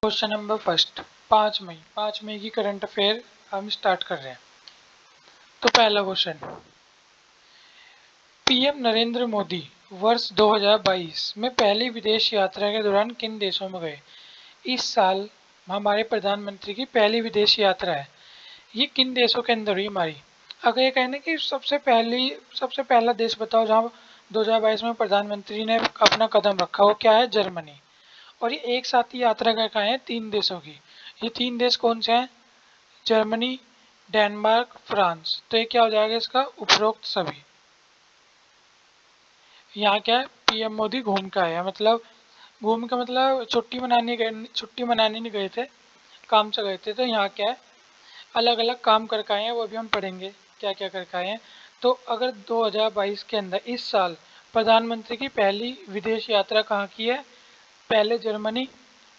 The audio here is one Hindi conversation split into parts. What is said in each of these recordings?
क्वेश्चन नंबर फर्स्ट 5 मई की करंट अफेयर हम स्टार्ट कर रहे हैं। तो पहला क्वेश्चन, पीएम नरेंद्र मोदी वर्ष 2022 में पहली विदेश यात्रा के दौरान किन देशों में गए? इस साल हमारे प्रधानमंत्री की पहली विदेश यात्रा है, ये किन देशों के अंदर हुई हमारी? अगर ये कहने कि सबसे पहला देश बताओ जहाँ 2022 में प्रधानमंत्री ने अपना कदम रखा, वो क्या है? जर्मनी। और ये एक साथ ही यात्रा कर आए हैं 3 देशों की। ये 3 देश कौन से हैं? Germany, Denmark, France. तो ये क्या हो जाएगा इसका? उपरोक्त सभी। यहाँ क्या है? पीएम मोदी घूम के आया, मतलब घूम के मतलब छुट्टी मनाने नहीं गए थे, काम से गए थे। तो यहाँ क्या है? अलग अलग काम करके आए हैं, वो भी हम पढ़ेंगे क्या क्या करके आए हैं। तो अगर 2022 के अंदर इस साल प्रधानमंत्री की पहली विदेश यात्रा कहाँ की है? पहले जर्मनी,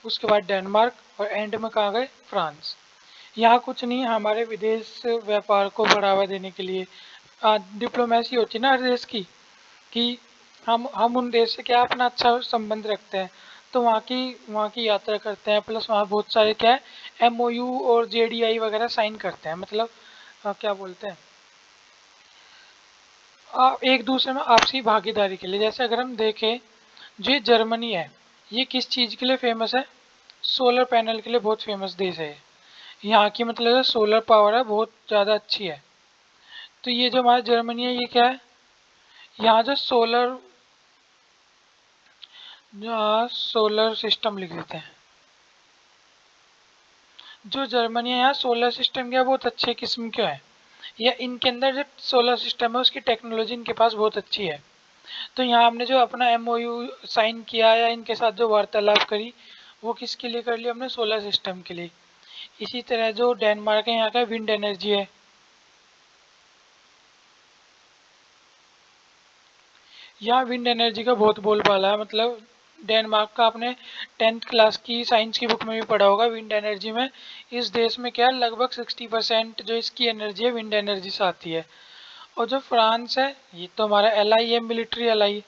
उसके बाद डेनमार्क और एंड में कहाँ गए? फ्रांस। यहाँ कुछ नहीं, हमारे विदेश व्यापार को बढ़ावा देने के लिए डिप्लोमेसी होती है ना हर देश की, कि हम उन देश से क्या अपना अच्छा संबंध रखते हैं, तो वहाँ की यात्रा करते हैं। प्लस वहाँ बहुत सारे क्या है, एमओयू और जेडीआई वगैरह साइन करते हैं, मतलब क्या बोलते हैं, एक दूसरे में आपसी भागीदारी के लिए। जैसे अगर हम देखें, जो ये जर्मनी है, ये किस चीज़ के लिए फेमस है? सोलर पैनल के लिए बहुत फेमस देश है। यहाँ की मतलब सोलर पावर है बहुत ज़्यादा अच्छी है। तो ये जो हमारा जर्मनी है, ये क्या है? यहाँ जो सोलर सिस्टम लिख देते हैं। जो जर्मनी है, यहाँ सोलर सिस्टम क्या बहुत अच्छे किस्म के है, या इनके अंदर जो सोलर सिस्टम है उसकी टेक्नोलॉजी इनके पास बहुत अच्छी है। तो यहाँ हमने जो अपना एमओयू साइन किया या इनके साथ जो वार्तालाप करी, वो किसके लिए कर ली हमने? सोलर सिस्टम के लिए। इसी तरह जो डेनमार्क है, यहाँ का विंड एनर्जी है। यहाँ विंड एनर्जी का बहुत बोलबाला है, मतलब डेनमार्क का आपने 10th क्लास की साइंस की बुक में भी पढ़ा होगा। विंड एनर्जी में इस देश में क्या है, लगभग 60% जो इसकी एनर्जी है विंड एनर्जी से आती है। और जो फ्रांस है, ये तो हमारा एलआई है, मिलिट्री एलआई,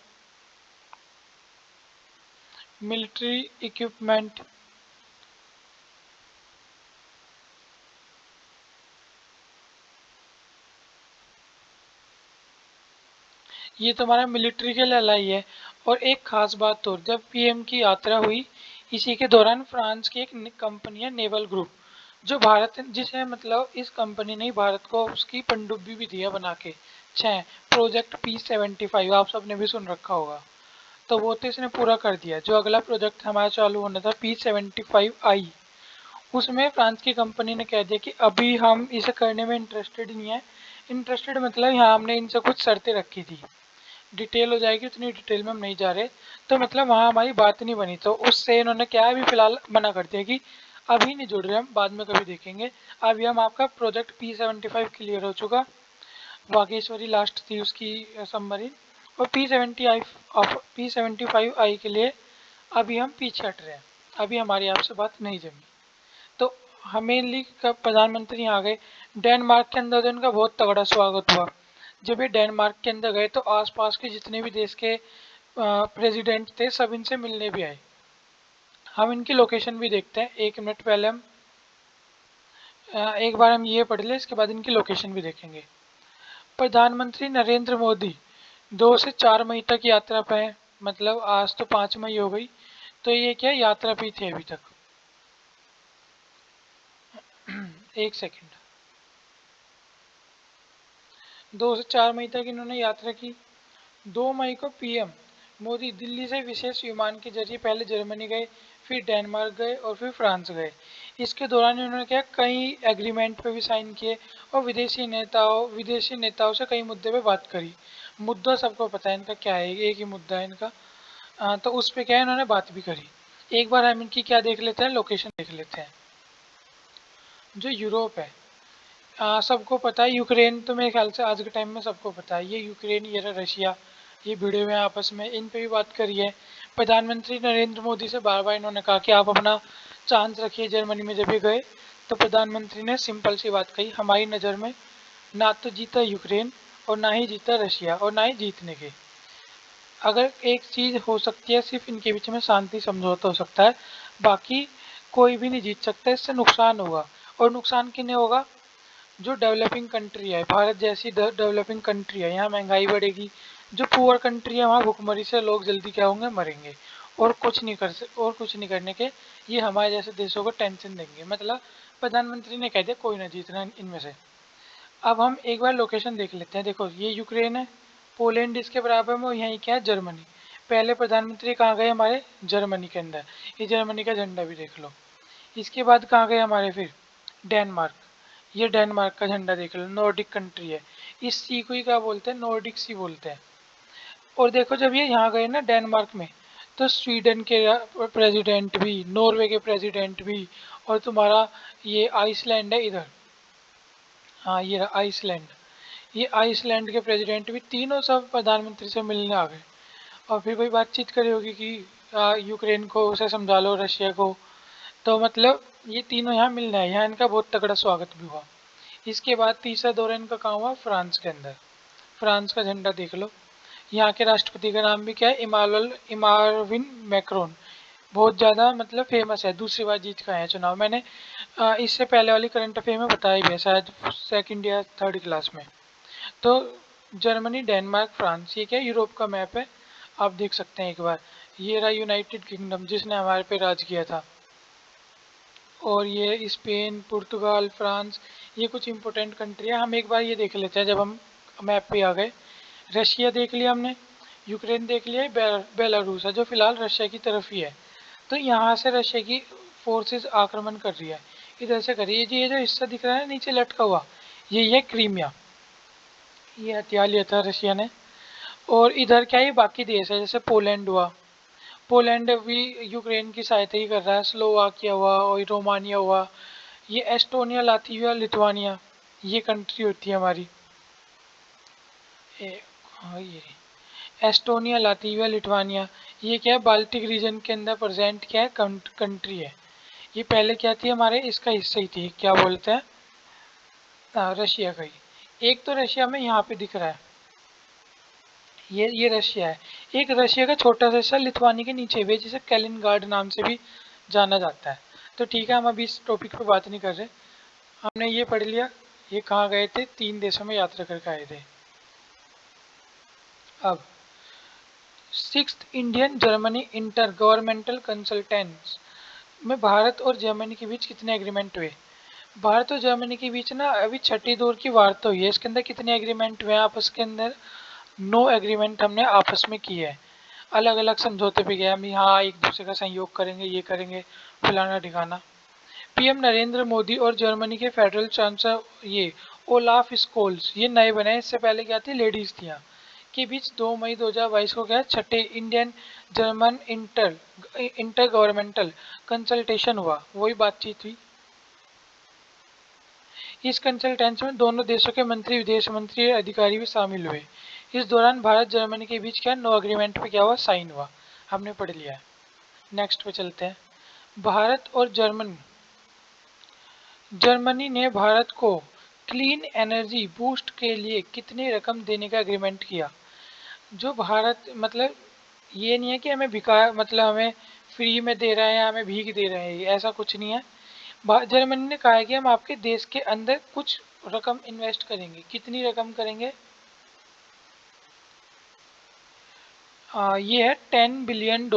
मिलिट्री इक्विपमेंट। ये तो हमारा मिलिट्री के लिए एलआई है। और एक खास बात और, जब पीएम की यात्रा हुई, इसी के दौरान फ्रांस की एक कंपनी है नेवल ग्रुप, जो भारत जिसे मतलब इस कंपनी ने भारत को उसकी पनडुब्बी भी दिया बना के 6, प्रोजेक्ट P75, आप सबने भी सुन रखा होगा। तो वो तो इसने पूरा कर दिया। जो अगला प्रोजेक्ट हमारा चालू होना था P75I, उसमें फ्रांस की कंपनी ने कह दिया कि अभी हम इसे करने में इंटरेस्टेड नहीं है। इंटरेस्टेड मतलब यहाँ हमने इनसे कुछ शर्तें रखी थी, डिटेल हो जाएगी, उतनी डिटेल में हम नहीं जा रहे। तो मतलब वहाँ हमारी बात नहीं बनी, तो उससे इन्होंने क्या है, अभी फिलहाल मना कर दिया कि अभी नहीं जुड़ रहे हम, बाद में कभी देखेंगे। अभी हम आपका प्रोजेक्ट P75 क्लियर हो चुका, बागेश्वरी लास्ट थी उसकी सबमरीन, और P75I के लिए अभी हम पीछे हट रहे हैं। अभी हमारी आपसे बात नहीं जमी। तो हमेनली कब प्रधानमंत्री यहाँ गए? डेनमार्क के अंदर तो इनका बहुत तगड़ा स्वागत हुआ। जब ये डेनमार्क के अंदर गए तो आसपास के जितने भी देश के प्रेसिडेंट थे, सब इनसे मिलने भी आए। हम इनकी लोकेशन भी देखते हैं, 1 मिनट पहले हम एक बार हम ये पढ़ लें, इसके बाद इनकी लोकेशन भी देखेंगे। प्रधानमंत्री नरेंद्र मोदी 2 से 4 मई तक यात्रा पे है, मतलब आज तो 5 मई हो गई, तो ये क्या यात्रा पे थे अभी तक। एक सेकेंड। 2 से 4 मई तक इन्होंने यात्रा की। 2 मई को पीएम मोदी दिल्ली से विशेष विमान के जरिए पहले जर्मनी गए, फिर डेनमार्क गए और फिर फ्रांस गए। इसके दौरान इन्होंने क्या कई एग्रीमेंट पे भी साइन किए और विदेशी नेताओं से कई मुद्दे पे बात करी। मुद्दा सबको पता है इनका क्या है, एक ही मुद्दा है इनका। तो उस पे क्या है, इन्होंने बात भी करी। एक बार हम इनकी क्या देख लेते हैं, लोकेशन देख लेते हैं। जो यूरोप है, सबको पता है। यूक्रेन तो मेरे ख्याल से आज के टाइम में सबको पता है, ये यूक्रेन, ये रशिया, ये भिड़े हुए हैं आपस में, इन पे भी बात करी है। प्रधानमंत्री नरेंद्र मोदी से बार बार इन्होंने कहा कि आप अपना चांस रखिए जर्मनी में। जब भी गए तो प्रधानमंत्री ने सिंपल सी बात कही, हमारी नज़र में ना तो जीता यूक्रेन और ना ही जीता रशिया और ना ही जीतने के। अगर एक चीज़ हो सकती है, सिर्फ इनके बीच में शांति समझौता हो सकता है, बाकी कोई भी नहीं जीत सकता, इससे नुकसान होगा। और नुकसान किन्हें होगा? जो डेवलपिंग कंट्री है, भारत जैसी डेवलपिंग कंट्री है, यहाँ महंगाई बढ़ेगी। जो पुअर कंट्री है वहाँ भुखमरी से लोग जल्दी क्या होंगे? मरेंगे। और कुछ नहीं करने के ये हमारे जैसे देशों को टेंशन देंगे। मतलब प्रधानमंत्री ने कह दिया कोई ना जीतना इनमें से। अब हम एक बार लोकेशन देख लेते हैं। देखो ये यूक्रेन है, पोलैंड इसके बराबर में, और यहीं क्या है? जर्मनी। पहले प्रधानमंत्री कहाँ गए हमारे? जर्मनी के अंदर। ये जर्मनी का झंडा भी देख लो। इसके बाद कहाँ गए हमारे फिर? डेनमार्क। ये डेनमार्क का झंडा देख लो, नॉर्डिक कंट्री है। इस सी को ही क्या बोलते हैं? नॉर्डिक सी बोलते हैं। और देखो जब ये यहाँ गए ना डेनमार्क में, तो स्वीडन के प्रेसिडेंट भी, नॉर्वे के प्रेसिडेंट भी, और तुम्हारा ये आइसलैंड है इधर, हाँ ये रहा आइसलैंड। ये आइसलैंड के प्रेसिडेंट भी, तीनों सब प्रधानमंत्री से मिलने आ गए। और फिर कोई बातचीत करी होगी कि यूक्रेन को उसे समझा लो, रशिया को। तो मतलब ये तीनों यहाँ मिलने आए, यहाँ इनका बहुत तगड़ा स्वागत भी हुआ। इसके बाद तीसरा दौरा इनका कहाँ हुआ? फ्रांस के अंदर। फ्रांस का झंडा देख लो। यहाँ के राष्ट्रपति का नाम भी क्या है? इमारविन मैक्रोन। बहुत ज़्यादा मतलब फेमस है, दूसरी बार जीत का है चुनाव। मैंने इससे पहले वाली करंट अफेयर में बताया भी है, शायद सेकंड या थर्ड क्लास में। तो जर्मनी, डेनमार्क, फ्रांस, ये क्या यूरोप का मैप है, आप देख सकते हैं एक बार। ये रहा यूनाइटेड किंगडम जिसने हमारे पे राज किया था। और ये स्पेन, पुर्तगाल, फ्रांस, ये कुछ इंपॉर्टेंट कंट्री है। हम एक बार ये देख लेते हैं जब हम मैप पे आ गए। रशिया देख लिया हमने, यूक्रेन देख लिया, बेलारूस है जो फिलहाल रशिया की तरफ ही है। तो यहाँ से रशिया की फोर्सेस आक्रमण कर रही है, इधर से कर रही है। ये जो हिस्सा दिख रहा है नीचे लटका हुआ, ये है क्रीमिया। ये हथिया लिया था रशिया ने। और इधर क्या है? बाकी देश है, जैसे पोलैंड हुआ। पोलैंड भी यूक्रेन की सहायता ही कर रहा है। स्लोवाकिया हुआ और रोमानिया हुआ। ये एस्टोनिया, लातविया, लिथुआनिया, ये कंट्री होती है हमारी। हाँ ये एस्टोनिया, लातविया, लिथुआनिया, ये क्या है? बाल्टिक रीजन के अंदर प्रेजेंट क्या है? कंट्री है। ये पहले क्या थी? हमारे इसका हिस्सा ही थी, क्या बोलते हैं? रशिया का ही। एक तो रशिया में यहाँ पे दिख रहा है, ये रशिया है। एक रशिया का छोटा सा हिस्सा लिथुआनी के नीचे भी है, जिसे कैलिनगार्ड नाम से भी जाना जाता है। तो ठीक है, हम अभी इस टॉपिक पे बात नहीं कर रहे। हमने ये पढ़ लिया, ये कहाँ गए थे? 3 देशों में यात्रा करके आए थे। अब sixth Indian Germany inter governmental consultants में भारत और जर्मनी के बीच कितने एग्रीमेंट हुए? भारत और जर्मनी के बीच ना अभी छठी दौर की वार्ता हुई है। इसके अंदर कितने एग्रीमेंट हुए हैं आपस के अंदर? 9 एग्रीमेंट हमने आपस में किए हैं। अलग अलग समझौते पे गए हम, यहाँ एक दूसरे का सहयोग करेंगे, ये करेंगे, फलाना ठिकाना। पीएम नरेंद्र मोदी और जर्मनी के फेडरल चांसलर ये ओलाफ स्कोल्स, ये नए बने। इससे पहले क्या थी? लेडीज थी यहाँ। के बीच 2 मई 2022 को क्या छठे Indian German inter governmental consultation हुआ, वही बातचीत हुई। इस कंसल्टेंसी में दोनों देशों के मंत्री, विदेश मंत्री और अधिकारी भी शामिल हुए। इस दौरान भारत जर्मनी के बीच क्या 9 एग्रीमेंट पे क्या हुआ? साइन हुआ। हमने पढ़ लिया है। नेक्स्ट पे चलते हैं। भारत और जर्मनी ने भारत को क्लीन एनर्जी बूस्ट के लिए कितनी रकम देने का एग्रीमेंट किया? जो भारत मतलब ये नहीं है कि हमें मतलब हमें फ्री में दे रहे हैं या हमें भीख दे रहे हैं, ऐसा कुछ नहीं है। जर्मनी ने कहा है कि हम आपके देश के अंदर कुछ रकम इन्वेस्ट करेंगे। कितनी रकम करेंगे? ये है $10 बिलियन,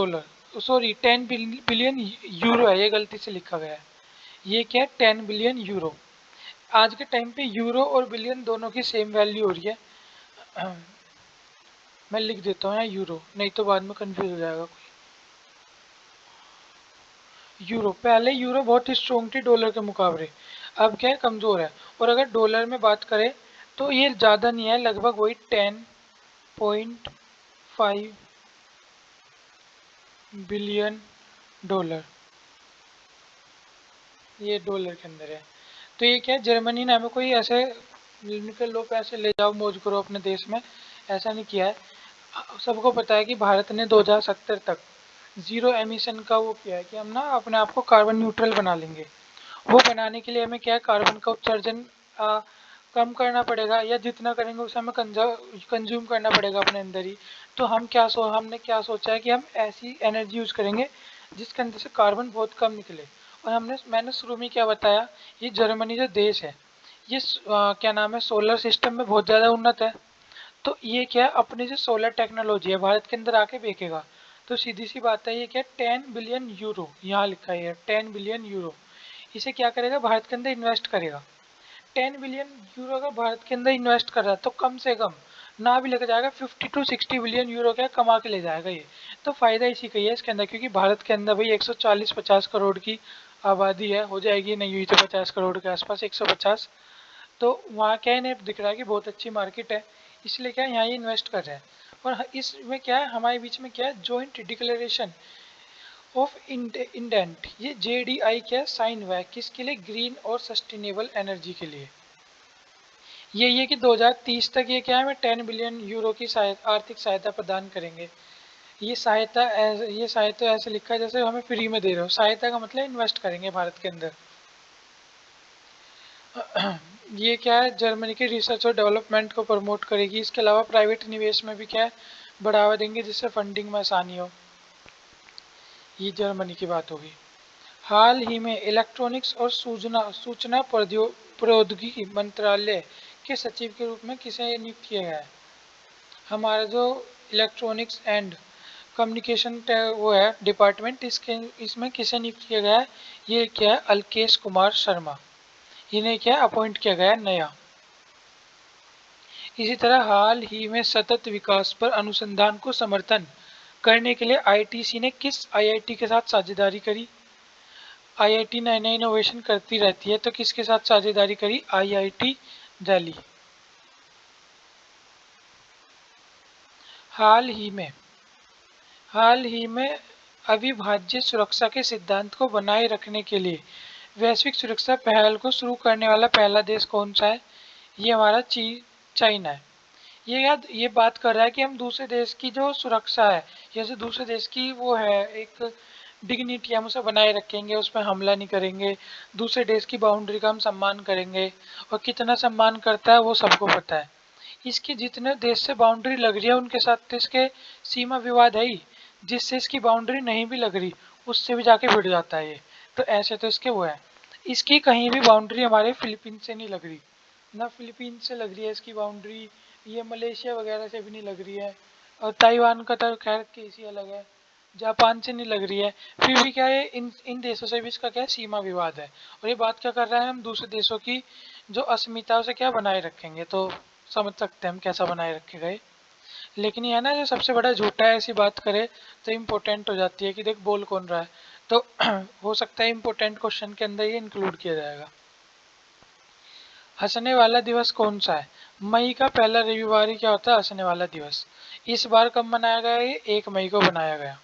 सॉरी 10 बिलियन यूरो है, ये गलती से लिखा गया है। ये क्या है? 10 बिलियन यूरो। आज के टाइम पे यूरो और बिलियन दोनों की सेम वैल्यू हो रही है। मैं लिख देता हूँ यहाँ यूरो, नहीं तो बाद में कंफ्यूज हो जाएगा कोई। यूरो, पहले यूरो बहुत ही स्ट्रॉन्ग थी डॉलर के मुकाबले, अब क्या है? कमज़ोर है। और अगर डॉलर में बात करें तो ये ज़्यादा नहीं है, लगभग वही 10.5 बिलियन डॉलर, ये डॉलर के अंदर है। तो ये क्या है? जर्मनी ने हमें कोई ऐसे निकल लो पैसे ले जाओ मौज करो अपने देश में, ऐसा नहीं किया है। सबको पता है कि भारत ने 2070 तक ज़ीरो एमिशन का वो किया है कि हम ना अपने आप को कार्बन न्यूट्रल बना लेंगे। वो बनाने के लिए हमें क्या है? कार्बन का उत्सर्जन कम करना पड़ेगा, या जितना करेंगे उसे हमें कंज्यूम करना पड़ेगा अपने अंदर ही। तो हमने क्या सोचा है कि हम ऐसी एनर्जी यूज़ करेंगे जिसके अंदर से कार्बन बहुत कम निकले, और मैंने शुरू में क्या बताया, ये जर्मनी जो देश है ये क्या नाम है, सोलर सिस्टम में बहुत ज़्यादा उन्नत है। तो ये क्या अपनी जो सोलर टेक्नोलॉजी है भारत के अंदर आके बेचेगा। तो सीधी सी बात है, ये क्या 10 बिलियन यूरो, यहाँ लिखा है 10 बिलियन यूरो, इसे क्या करेगा भारत के अंदर इन्वेस्ट करेगा। 10 बिलियन यूरो अगर भारत के अंदर इन्वेस्ट कर रहा है तो कम से कम ना भी लग जाएगा 50 to 60 बिलियन यूरो क्या कमा के ले जाएगा ये। तो फायदा इसी का ही है इसके अंदर, क्योंकि भारत के अंदर भाई 140-50 करोड़ की आबादी है, हो जाएगी नहीं हुई तो 50 करोड़ के आसपास, 150। तो वहाँ क्या इन्हें दिख रहा है कि बहुत अच्छी मार्केट है, इसलिए क्या यहाँ ये इन्वेस्ट कर रहे हैं। और इसमें क्या है हमारे बीच में क्या है, जॉइंट डिक्लेरेशन ऑफ इंडेंट, ये JDI क्या साइन हुआ है किसके लिए, ग्रीन और सस्टेनेबल एनर्जी के लिए। ये कि 2030 तक ये क्या है, हमें 10 बिलियन यूरो की आर्थिक सहायता प्रदान करेंगे। ये सहायता ऐसे लिखा है जैसे हमें फ्री में दे रहे हो, सहायता का मतलब इन्वेस्ट करेंगे भारत के अंदर। ये क्या है, जर्मनी के रिसर्च और डेवलपमेंट को प्रमोट करेगी। इसके अलावा प्राइवेट निवेश में भी क्या है बढ़ावा देंगे, जिससे फंडिंग में आसानी हो। ये जर्मनी की बात होगी। हाल ही में इलेक्ट्रॉनिक्स और सूचना प्रौद्योगिकी मंत्रालय के सचिव के रूप में किसे नियुक्त किया गया है। हमारा जो इलेक्ट्रॉनिक्स एंड कम्युनिकेशन वो है डिपार्टमेंट, इसमें किसे नियुक्त किया गया है, ये क्या है अल्केश कुमार शर्मा, इन्हें क्या अपॉइंट किया गया है नया। इसी तरह हाल ही में सतत विकास पर अनुसंधान को समर्थन करने के लिए ITC ने किस IIT के साथ साझेदारी करी। IIT नए नए इनोवेशन करती रहती है, तो किसके साथ साझेदारी करी, IIT दिल्ली। हाल ही में अविभाज्य सुरक्षा के सिद्धांत को बनाए रखने के लिए वैश्विक सुरक्षा पहल को शुरू करने वाला पहला देश कौन सा है, ये हमारा चाइना है। ये बात कर रहा है कि हम दूसरे देश की जो सुरक्षा है, जैसे दूसरे देश की वो है एक डिग्निटी, हम उसे बनाए रखेंगे, उस पर हमला नहीं करेंगे, दूसरे देश की बाउंड्री का हम सम्मान करेंगे। और कितना सम्मान करता है वो सबको पता है। इसकी जितने देश से बाउंड्री लग रही है उनके साथ तो इसके सीमा विवाद है ही, जिससे इसकी बाउंड्री नहीं भी लग रही उससे भी जाके भिड़ जाता है ये। तो ऐसे तो इसके वो है, इसकी कहीं भी बाउंड्री हमारे फिलीपींस से नहीं लग रही, ना फिलीपींस से लग रही है इसकी बाउंड्री, ये मलेशिया वगैरह से भी नहीं लग रही है। और ताइवान का तो खैर केस ही अलग है, जापान से नहीं लग रही है। फिर भी क्या है इन इन देशों से भी इसका क्या है सीमा विवाद है। और ये बात क्या कर रहा है, हम दूसरे देशों की जो अस्मिता से क्या बनाए रखेंगे, तो समझ सकते हैं हम कैसा बनाए रखे गए। लेकिन ये है ना जो सबसे बड़ा झूठा है, ऐसी बात करे तो इम्पोर्टेंट हो जाती है कि देख बोल कौन रहा है। तो हो सकता है इम्पोर्टेंट क्वेश्चन के अंदर ये इंक्लूड किया जाएगा। हंसने वाला दिवस कौन सा है, मई का पहला रविवार ही क्या होता है हंसने वाला दिवस। इस बार कब मनाया गया, ये 1 मई को बनाया गया।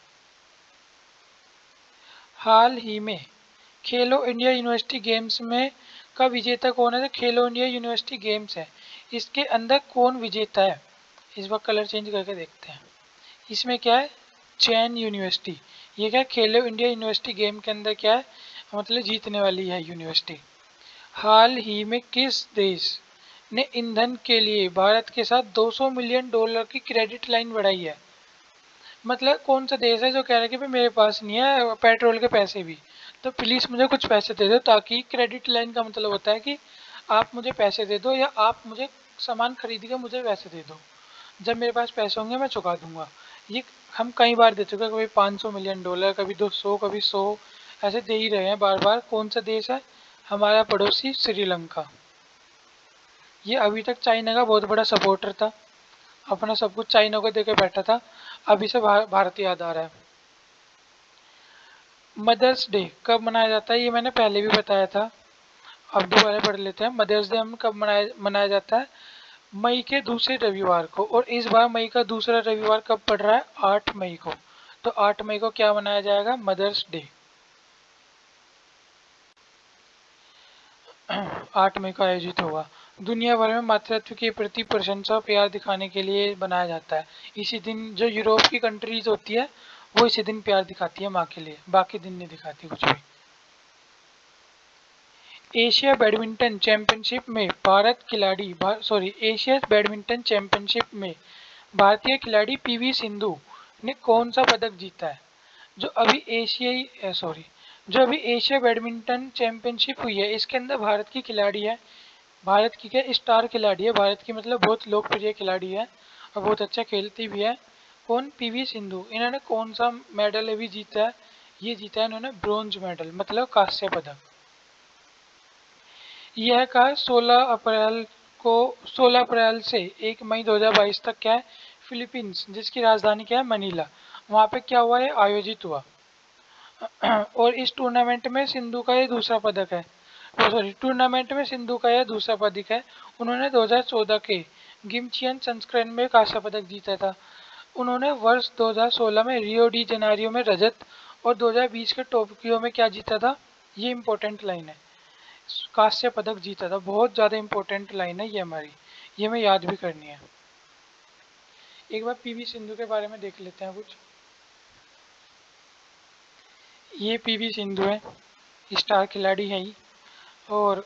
हाल ही में खेलो इंडिया यूनिवर्सिटी गेम्स में का विजेता कौन है, तो खेलो इंडिया यूनिवर्सिटी गेम्स है, इसके अंदर कौन विजेता है। इस बार कलर चेंज करके देखते हैं। इसमें क्या है, चैन यूनिवर्सिटी, ये क्या खेलो इंडिया यूनिवर्सिटी गेम के अंदर क्या है, मतलब जीतने वाली है यूनिवर्सिटी। हाल ही में किस देश ने ईंधन के लिए भारत के साथ $200 मिलियन की क्रेडिट लाइन बढ़ाई है। मतलब कौन सा देश है जो कह रहा है कि भाई मेरे पास नहीं है पेट्रोल के पैसे भी, तो प्लीज़ मुझे कुछ पैसे दे दो। ताकि क्रेडिट लाइन का मतलब होता है कि आप मुझे पैसे दे दो या आप मुझे सामान खरीद के मुझे पैसे दे दो, जब मेरे पास पैसे होंगे मैं चुका दूंगा। ये हम कई बार दे चुके हैं, कभी $500 मिलियन, कभी 200, कभी 100, ऐसे दे ही रहे हैं बार बार। कौन सा देश है, हमारा पड़ोसी श्रीलंका। ये अभी तक चाइना का बहुत बड़ा सपोर्टर था, अपना सब कुछ चाइना को देके बैठा था, अभी से भारत याद आ रहा है। मदर्स डे कब मनाया जाता है, ये मैंने पहले भी बताया था, अब दोबारा पढ़ लेते हैं। मदर्स डे हम कब मनाया जाता है, मई के दूसरे रविवार को। और इस बार मई का दूसरा रविवार कब पड़ रहा है, 8 मई को। तो 8 मई को क्या मनाया जाएगा, मदर्स डे। 8 मई को आयोजित होगा। दुनिया भर में मातृत्व के प्रति प्रशंसा प्यार दिखाने के लिए बनाया जाता है। इसी दिन जो यूरोप की कंट्रीज होती है वो इसी दिन प्यार दिखाती है माँ के लिए, बाकी दिन नहीं दिखाती कुछ भी। एशिया बैडमिंटन चैंपियनशिप में एशिया बैडमिंटन चैंपियनशिप में भारतीय खिलाड़ी PV सिंधु ने कौन सा पदक जीता है। जो अभी एशियाई सॉरी जो अभी एशिया बैडमिंटन चैंपियनशिप हुई है इसके अंदर भारत की खिलाड़ी है, भारत की क्या स्टार खिलाड़ी है, भारत की मतलब बहुत लोकप्रिय खिलाड़ी है और बहुत अच्छा खेलती भी है। कौन? पीवी सिंधु। इन्होंने कौन सा मेडल अभी जीता है? ये जीता है इन्होंने ब्रोंज मेडल, मतलब कांस्य पदक। यह का 16 अप्रैल से 1 मई 2022 तक क्या है, फिलीपींस जिसकी राजधानी क्या है, मनीला, वहाँ पे क्या हुआ है, आयोजित हुआ। और इस टूर्नामेंट में सिंधु का ये दूसरा पदक है, सॉरी टूर्नामेंट में सिंधु का यह दूसरा पदक है। उन्होंने 2014 के गिमचियन संस्करण में कांस्य पदक जीता था। उन्होंने वर्ष 2016 में रियो डी जेनेरियो में रजत और 2020 के टोक्यो में क्या जीता था, ये इंपॉर्टेंट लाइन है, कांस्य पदक जीता था। बहुत ज़्यादा इंपॉर्टेंट लाइन है ये हमारी, ये हमें याद भी करनी है। एक बार पीवी सिंधु के बारे में देख लेते हैं कुछ। ये पीवी सिंधु है, स्टार खिलाड़ी है ही, और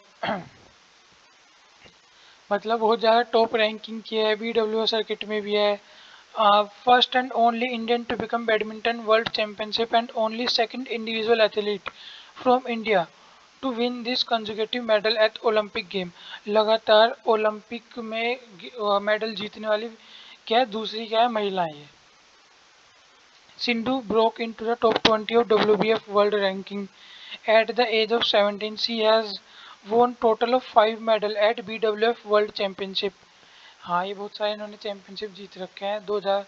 मतलब बहुत ज़्यादा टॉप रैंकिंग की है, BWO सर्किट में भी है। First and only Indian to become badminton world championship and only second individual athlete from India to win this consecutive medal at Olympic game. लगातार ओलंपिक में मेडल जीतने वाली क्या है, दूसरी क्या है, महिला है ये। Sindhu broke into the top 20 of WBF world ranking at the age of 17. She has won total of 5 medal at BWF World Championship. हाँ, ये बहुत सारे इन्होंने चैंपियनशिप जीत रखे हैं। 2000,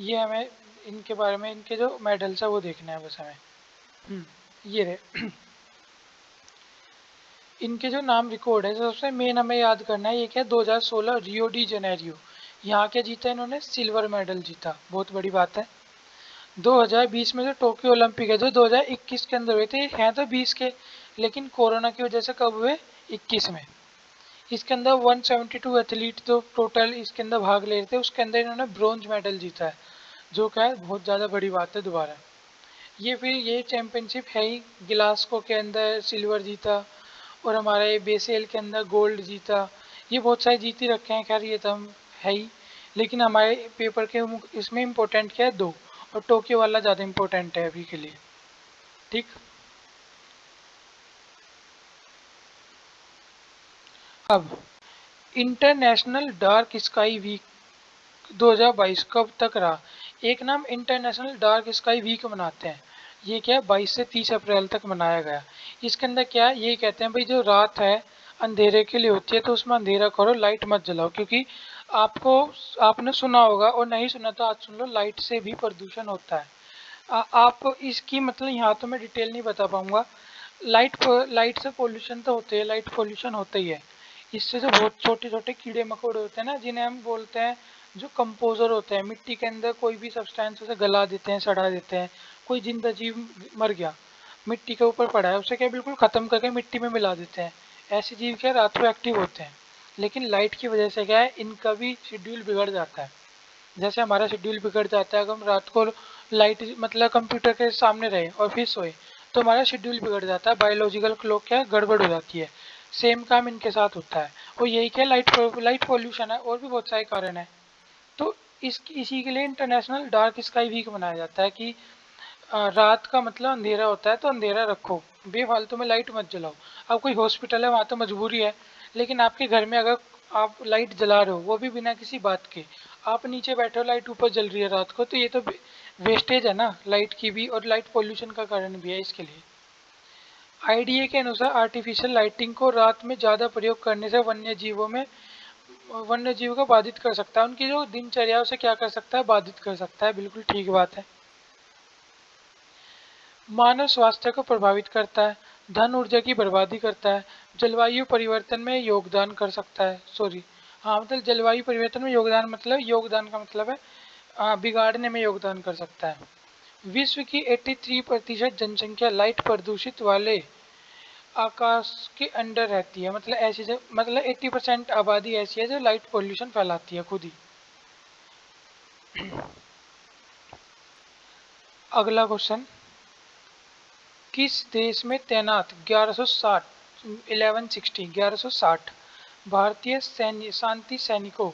ये हमें इनके बारे में, इनके जो मेडल्स है वो देखना है बस हमें। ये रहे इनके जो नाम रिकॉर्ड है, सबसे मेन हमें याद करना है ये क्या है, 2016 रियो डी जेनेरियो, यहाँ क्या जीता इन्होंने, सिल्वर मेडल जीता, बहुत बड़ी बात है। 2020 में जो टोक्यो ओलंपिक है जो 2021 के अंदर हुए थे, हैं तो 20 के, लेकिन कोरोना की वजह से कब हुए, 21 में। इसके अंदर 172 एथलीट तो टोटल इसके अंदर भाग ले रहे थे, उसके अंदर इन्होंने ब्रॉन्ज मेडल जीता है, जो क्या है बहुत ज़्यादा बड़ी बात है दोबारा। ये फिर ये चैंपियनशिप है ही, गिलास्को के अंदर सिल्वर जीता, और हमारा ये बेसेल के अंदर गोल्ड जीता। ये बहुत सारे जीत ही रखे हैं, खैर ये तो हम है ही, लेकिन हमारे पेपर के इसमें इम्पोर्टेंट क्या है, दो, और टोक्यो वाला ज़्यादा इम्पोर्टेंट है अभी के लिए। ठीक। अब इंटरनेशनल डार्क स्काई वीक 2022 कब तक रहा? एक नाम इंटरनेशनल डार्क स्काई वीक मनाते हैं, ये क्या है 22 से 30 अप्रैल तक मनाया गया। इसके अंदर क्या है, ये कहते हैं भाई जो रात है अंधेरे के लिए होती है, तो उसमें अंधेरा करो, लाइट मत जलाओ, क्योंकि आपको, आपने सुना होगा और नहीं सुना तो आज सुन लो, लाइट से भी प्रदूषण होता है। आप इसकी मतलब यहाँ तो मैं डिटेल नहीं बता पाऊंगा। लाइट से पोल्यूशन तो होते है, लाइट पोल्यूशन होता ही है। इससे जो बहुत छोटे छोटे कीड़े मकोड़े होते हैं ना, जिन्हें हम बोलते हैं जो कंपोजर होते हैं, मिट्टी के अंदर कोई भी सब्सटेंस उसे गला देते हैं, सड़ा देते हैं। कोई जिंदा जीव मर गया, मिट्टी के ऊपर पड़ा है, उसे क्या बिल्कुल ख़त्म करके मिट्टी में मिला देते हैं। ऐसे जीव क्या रात को एक्टिव होते हैं, लेकिन लाइट की वजह से क्या है, इनका भी शेड्यूल बिगड़ जाता है। जैसे हमारा शेड्यूल बिगड़ जाता है, अगर हम रात को लाइट मतलब कंप्यूटर के सामने रहे और फिर सोए, तो हमारा शेड्यूल बिगड़ जाता है, बायोलॉजिकल क्लॉक क्या है, गड़बड़ हो जाती है। सेम काम इनके साथ होता है, और यही क्या, लाइट पोल्यूशन है, और भी बहुत सारे कारण है। तो इसी के लिए इंटरनेशनल डार्क स्काई वीक मनाया जाता है कि रात का मतलब अंधेरा होता है, तो अंधेरा रखो, बेफालतू में लाइट मत जलाओ। अब कोई हॉस्पिटल है वहाँ तो मजबूरी है, लेकिन आपके घर में अगर आप लाइट जला रहे हो, वो भी बिना किसी बात के, आप नीचे बैठे हो, लाइट ऊपर जल रही है रात को, तो ये तो वेस्टेज है ना लाइट की भी, और लाइट पोल्यूशन का कारण भी है इसके लिए। आईडीए के अनुसार आर्टिफिशियल लाइटिंग को रात में ज़्यादा प्रयोग करने से वन्य जीव को बाधित कर सकता है, उनकी जो दिनचर्या उसे क्या कर सकता है, बाधित कर सकता है, बिल्कुल ठीक बात है। मानव स्वास्थ्य को प्रभावित करता है, धन ऊर्जा की बर्बादी करता है, जलवायु परिवर्तन में योगदान कर सकता है, सॉरी, हाँ मतलब जलवायु परिवर्तन में योगदान, मतलब योगदान का मतलब है बिगाड़ने में योगदान कर सकता है। विश्व की 83% जनसंख्या लाइट प्रदूषित वाले आकाश के अंडर रहती है, मतलब ऐसी मतलब 80% आबादी ऐसी है जो लाइट पोल्यूशन फैलाती है खुद ही। अगला क्वेश्चन, किस देश में तैनात 1160 भारतीय सैन्य शांति सैनिकों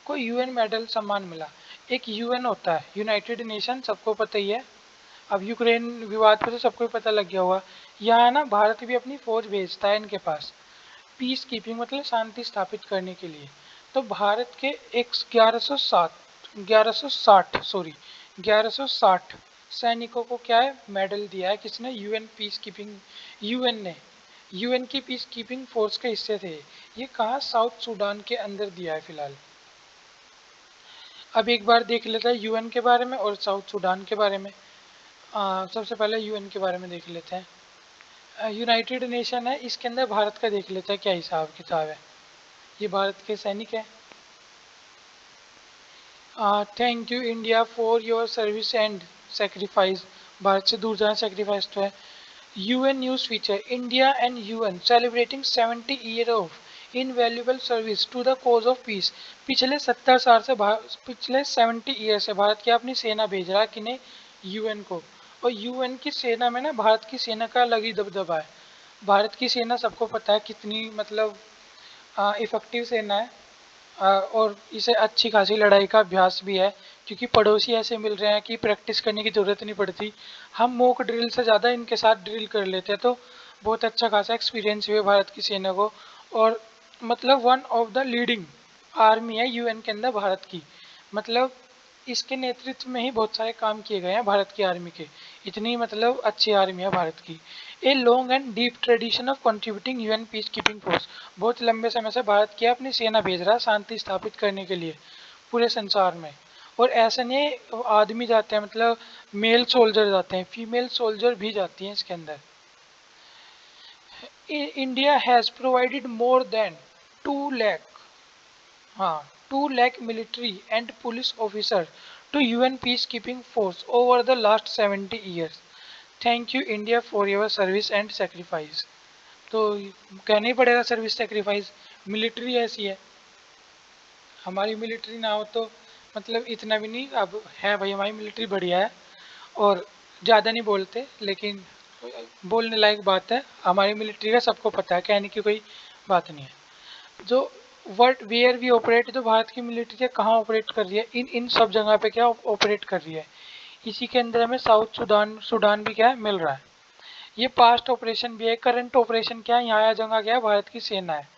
को यूएन मेडल सम्मान मिला? एक यूएन होता है, यूनाइटेड नेशन, सबको पता ही है। अब यूक्रेन विवाद पे तो सबको ही पता लग गया होगा। यहाँ ना भारत भी अपनी फौज भेजता है इनके पास, पीस कीपिंग मतलब शांति स्थापित करने के लिए। तो भारत के एक 1160 सैनिकों को क्या है, मेडल दिया है किसने, यूएन पीस कीपिंग, यूएन ने, यूएन की पीस कीपिंग फोर्स के हिस्से थे। ये कहाँ, साउथ सूडान के अंदर दिया है फिलहाल। अब एक बार देख लेते हैं यूएन के बारे में और साउथ सूडान के बारे में। सबसे पहले यूएन के बारे में देख लेते हैं। यूनाइटेड नेशन है, इसके अंदर भारत का देख लेते हैं क्या हिसाब किताब है। ये भारत के सैनिक हैं। Thank you India for your service and sacrifice. भारत से दूर जाना सेक्रीफाइस तो है। UN news feature, India and UN celebrating 70 year of invaluable service to the cause of peace. पिछले 70 साल से पिछले 70 ईयर से भारत क्या अपनी सेना भेज रहा है किन्हें, यूएन को। और यूएन की सेना में ना भारत की सेना का अलग ही दबदबा है। भारत की सेना सबको पता है कितनी मतलब इफेक्टिव सेना है। और इसे अच्छी खासी लड़ाई का अभ्यास भी है, क्योंकि पड़ोसी ऐसे मिल रहे हैं कि प्रैक्टिस करने की ज़रूरत नहीं पड़ती। हम मॉक ड्रिल से ज़्यादा इनके साथ ड्रिल कर लेते हैं, तो बहुत अच्छा खासा एक्सपीरियंस भी है भारत की सेना को। और मतलब one of the leading army है यूएन के अंदर भारत की। मतलब इसके नेतृत्व में ही बहुत सारे काम किए गए हैं भारत की आर्मी के। इतनी मतलब अच्छी आर्मी है भारत की। A long and deep tradition of contributing UN peace keeping force. बहुत लंबे समय से भारत क्या अपनी सेना भेज रहा है शांति स्थापित करने के लिए पूरे संसार में। और ऐसा नहीं आदमी जाते हैं, मतलब मेल सोल्जर जाते हैं, फीमेल सोल्जर भी जाती हैं इसके अंदर। India has provided more than 2 lakh, हाँ 2 lakh military and police officer to UN peace keeping force over the last 70 years. Thank you India for your service and sacrifice. तो कहना ही पड़ेगा सर्विस सेक्रीफाइस, मिलिट्री ऐसी है। हमारी मिलिट्री ना हो तो मतलब इतना भी नहीं, अब है भाई हमारी मिलिट्री बढ़िया है। और ज़्यादा नहीं बोलते लेकिन बोलने लायक बात है, हमारी मिलिट्री का सबको पता है, कहने की कोई बात नहीं है। जो वर्ल्ड वेयर वी ऑपरेट, जो भारत की मिलिट्री है कहाँ ऑपरेट कर रही है, इन इन सब जगह पे क्या ऑपरेट कर रही है। इसी के अंदर हमें साउथ सूडान सूडान भी क्या है मिल रहा है। ये पास्ट ऑपरेशन भी है, करंट ऑपरेशन क्या है, यहाँ जगह क्या है भारत की सेना है।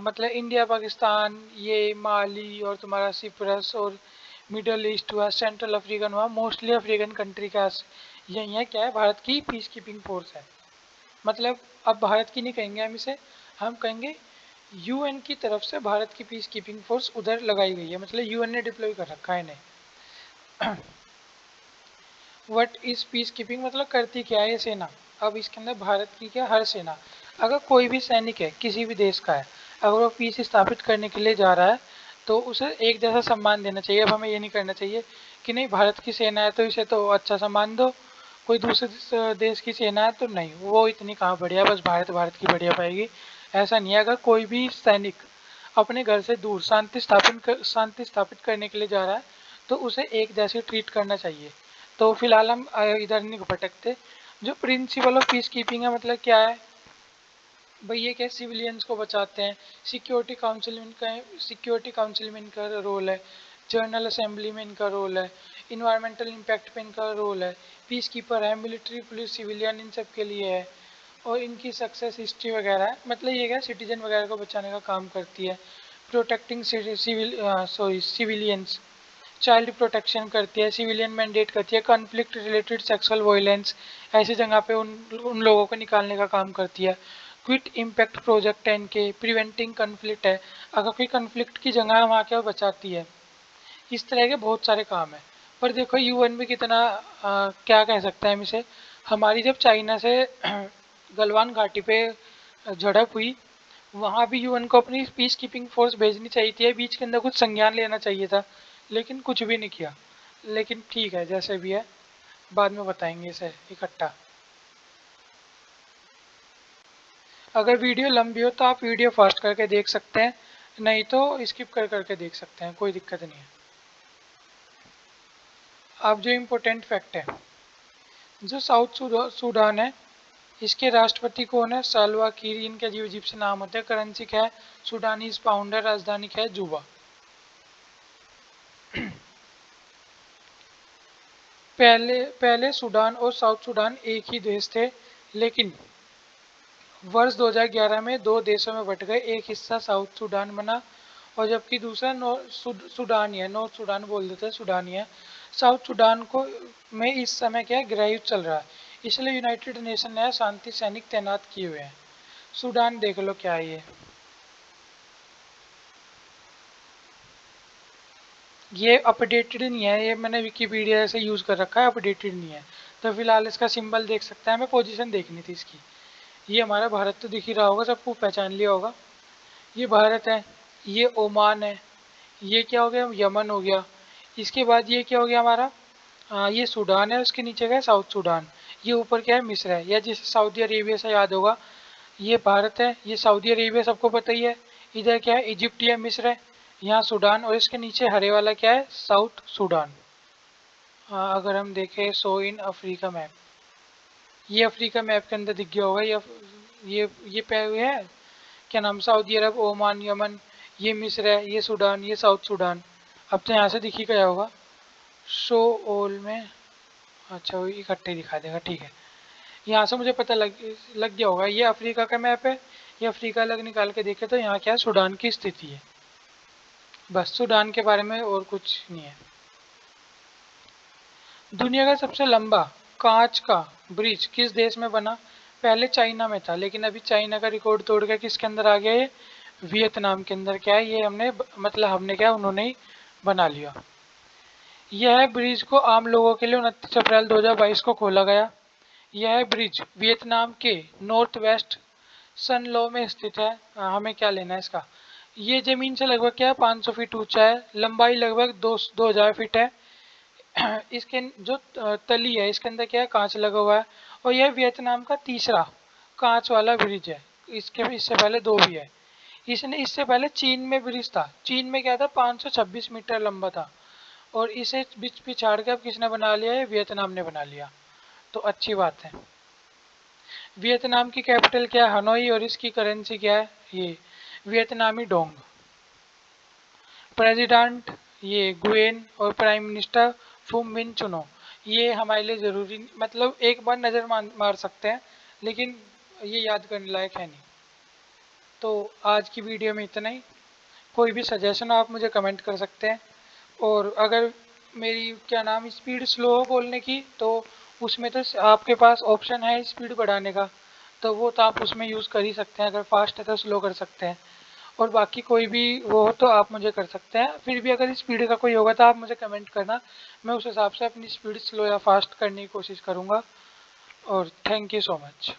मतलब इंडिया पाकिस्तान, ये माली और तुम्हारा सिप्रस और मिडल ईस्ट हुआ, सेंट्रल अफ्रीकन हुआ, मोस्टली अफ्रीकन कंट्री का यही क्या है भारत की पीस कीपिंग फोर्स है। मतलब अब भारत की नहीं कहेंगे हम इसे, हम कहेंगे यूएन की तरफ से भारत की पीस कीपिंग फोर्स उधर लगाई गई है, मतलब यूएन ने डिप्लॉय कर रखा है इन्हें। व्हाट इज पीस कीपिंग मतलब करती क्या है ये सेना। अब इसके अंदर भारत की क्या, हर सेना, अगर कोई भी सैनिक है किसी भी देश का है, अगर वो पीस स्थापित करने के लिए जा रहा है तो उसे एक जैसा सम्मान देना चाहिए। अब हमें ये नहीं करना चाहिए कि नहीं भारत की सेना है तो इसे तो अच्छा सम्मान दो, कोई दूसरे देश की सेना है तो नहीं, वो इतनी कहाँ बढ़िया, बस भारत भारत की बढ़िया पाएगी। ऐसा नहीं है। अगर कोई भी सैनिक अपने घर से दूर शांति स्थापित करने के लिए जा रहा है तो उसे एक जैसे ट्रीट करना चाहिए। तो फिलहाल हम इधर नहीं भटकते। जो प्रिंसिपल ऑफ पीस कीपिंग है मतलब क्या है भाई, ये क्या सिविलियंस को बचाते हैं, सिक्योरिटी काउंसिल में इनका रोल है, जनरल असेंबली में इनका रोल है, इन्वायरमेंटल इम्पैक्ट पे इनका रोल है, पीस कीपर है, मिलिट्री पुलिस सिविलियन इन सब के लिए है। और इनकी सक्सेस हिस्ट्री वगैरह है, मतलब ये क्या सिटीजन वगैरह को बचाने का काम करती है। प्रोटेक्टिंग सिविलियंस, चाइल्ड प्रोटेक्शन करती है, सिविलियन मैंडेट करती है, कॉन्फ्लिक्ट रिलेटेड सेक्सुअल वायलेंस ऐसी जगह पे उन उन लोगों को निकालने का काम करती है। क्विट इम्पैक्ट प्रोजेक्ट है इनके, प्रिवेंटिंग कन्फ्लिक्ट है, अगर कोई कन्फ्लिक्ट की जगह है वहाँ क्या बचाती है। इस तरह के बहुत सारे काम है। पर देखो यूएन में कितना क्या कह सकते हैं हम इसे, हमारी जब चाइना से गलवान घाटी पे झड़प हुई, वहाँ भी यूएन को अपनी पीस कीपिंग फोर्स भेजनी चाहिए थी, बीच के अंदर कुछ संज्ञान लेना चाहिए था, लेकिन कुछ भी नहीं किया। लेकिन ठीक है जैसे भी है, बाद में बताएंगे इसे इकट्ठा। अगर वीडियो लंबी हो तो आप वीडियो फास्ट करके देख सकते हैं, नहीं तो स्किप कर करके देख सकते हैं, कोई दिक्कत नहीं है। अब जो इम्पोर्टेंट फैक्ट है, जो साउथ सूडान है इसके राष्ट्रपति कौन है, सालवा कीर, इनके अजीब अजीब से नाम होते हैं। करेंसी क्या है, सूडानीज पाउंड है, राजधानी क्या है, जुबा। पहले पहले सूडान और साउथ सूडान एक ही देश थे, लेकिन वर्ष 2011 में दो देशों में बट गए। एक हिस्सा साउथ सूडान बना और जबकि दूसरा सूडान है, नॉर्थ सूडान बोल देते हैं, सूडान है। साउथ सूडान को में इस समय क्या है, गृह युद्ध चल रहा है, इसलिए यूनाइटेड नेशन ने शांति सैनिक तैनात किए हुए हैं। सूडान देख लो क्या है ये अपडेटेड नहीं है, ये मैंने विकीपीडिया से यूज़ कर रखा है, अपडेटेड नहीं है। तो फिलहाल इसका सिंबल देख सकते हैं, हमें पोजीशन देखनी थी इसकी। ये हमारा भारत तो दिख ही रहा होगा, सबको पहचान लिया होगा। ये भारत है, ये ओमान है, ये क्या हो गया, यमन हो गया। इसके बाद ये क्या हो गया हमारा, ये सूडान है, उसके नीचे का साउथ सूडान। ये ऊपर क्या है, मिस्र है, या जिसे सऊदी अरेबिया से याद होगा। ये भारत है, ये सऊदी अरेबिया सबको पता ही है। इधर क्या है, इजिप्ट या मिस्र है, यहाँ सूडान, और इसके नीचे हरे वाला क्या है, साउथ सूडान। अगर हम देखें शो इन अफ्रीका मैप, ये अफ्रीका मैप के अंदर दिख गया होगा। ये पे हुए है क्या नाम, सऊदी अरब, ओमान, यमन, ये मिस्र है, ये सूडान, ये साउथ सूडान। अब तो यहाँ से दिख ही गया होगा शो ऑल में। अच्छा वो इकट्ठे दिखा देगा, ठीक है। यहाँ से मुझे पता लग गया होगा, ये अफ्रीका का मैप है। ये अफ्रीका अलग निकाल के देखे तो यहाँ क्या है, सूडान की स्थिति है। बस सूडान के बारे में और कुछ नहीं है। दुनिया का सबसे लंबा कांच का ब्रिज किस देश में बना। पहले चाइना में था, लेकिन अभी चाइना का रिकॉर्ड तोड़ के किसके अंदर आ गया, ये वियतनाम के अंदर क्या है, ये हमने क्या, उन्होंने ही बना लिया। यह ब्रिज को आम लोगों के लिए 29 अप्रैल 2022 को खोला गया। यह ब्रिज वियतनाम के नॉर्थ वेस्ट सन लो में स्थित है। हमें क्या लेना है इसका। ये जमीन से लगभग क्या है, 500 फीट ऊंचा है, लंबाई लगभग 2000 फीट है। इसके जो तली है, इसके अंदर क्या है, कांच लगा हुआ है, और यह वियतनाम का तीसरा कांच वाला ब्रिज है। इससे पहले दो भी है। इससे पहले चीन में ब्रिज था, चीन में क्या था, 526 मीटर लंबा था, और इसे बीच पिछाड़ के अब किसने बना लिया है, वियतनाम ने बना लिया। तो अच्छी बात है। वियतनाम की कैपिटल क्या है, हनोई, और इसकी करेंसी क्या है, ये वियतनामी डोंग। प्रेसिडेंट ये गुयेन, और प्राइम मिनिस्टर फुम मिन चुनो। ये हमारे लिए ज़रूरी, मतलब एक बार नज़र मार सकते हैं, लेकिन ये याद करने लायक है नहीं। तो आज की वीडियो में इतना ही। कोई भी सजेशन आप मुझे कमेंट कर सकते हैं, और अगर मेरी क्या नाम स्पीड स्लो हो बोलने की, तो उसमें तो आपके पास ऑप्शन है स्पीड बढ़ाने का, तो वो तो आप उसमें यूज़ कर ही सकते हैं। अगर फास्ट है तो स्लो कर सकते हैं, और बाकी कोई भी वो हो तो आप मुझे कर सकते हैं। फिर भी अगर स्पीड का कोई होगा तो आप मुझे कमेंट करना, मैं उस हिसाब से अपनी स्पीड स्लो या फास्ट करने की कोशिश करूँगा। और थैंक यू सो मच।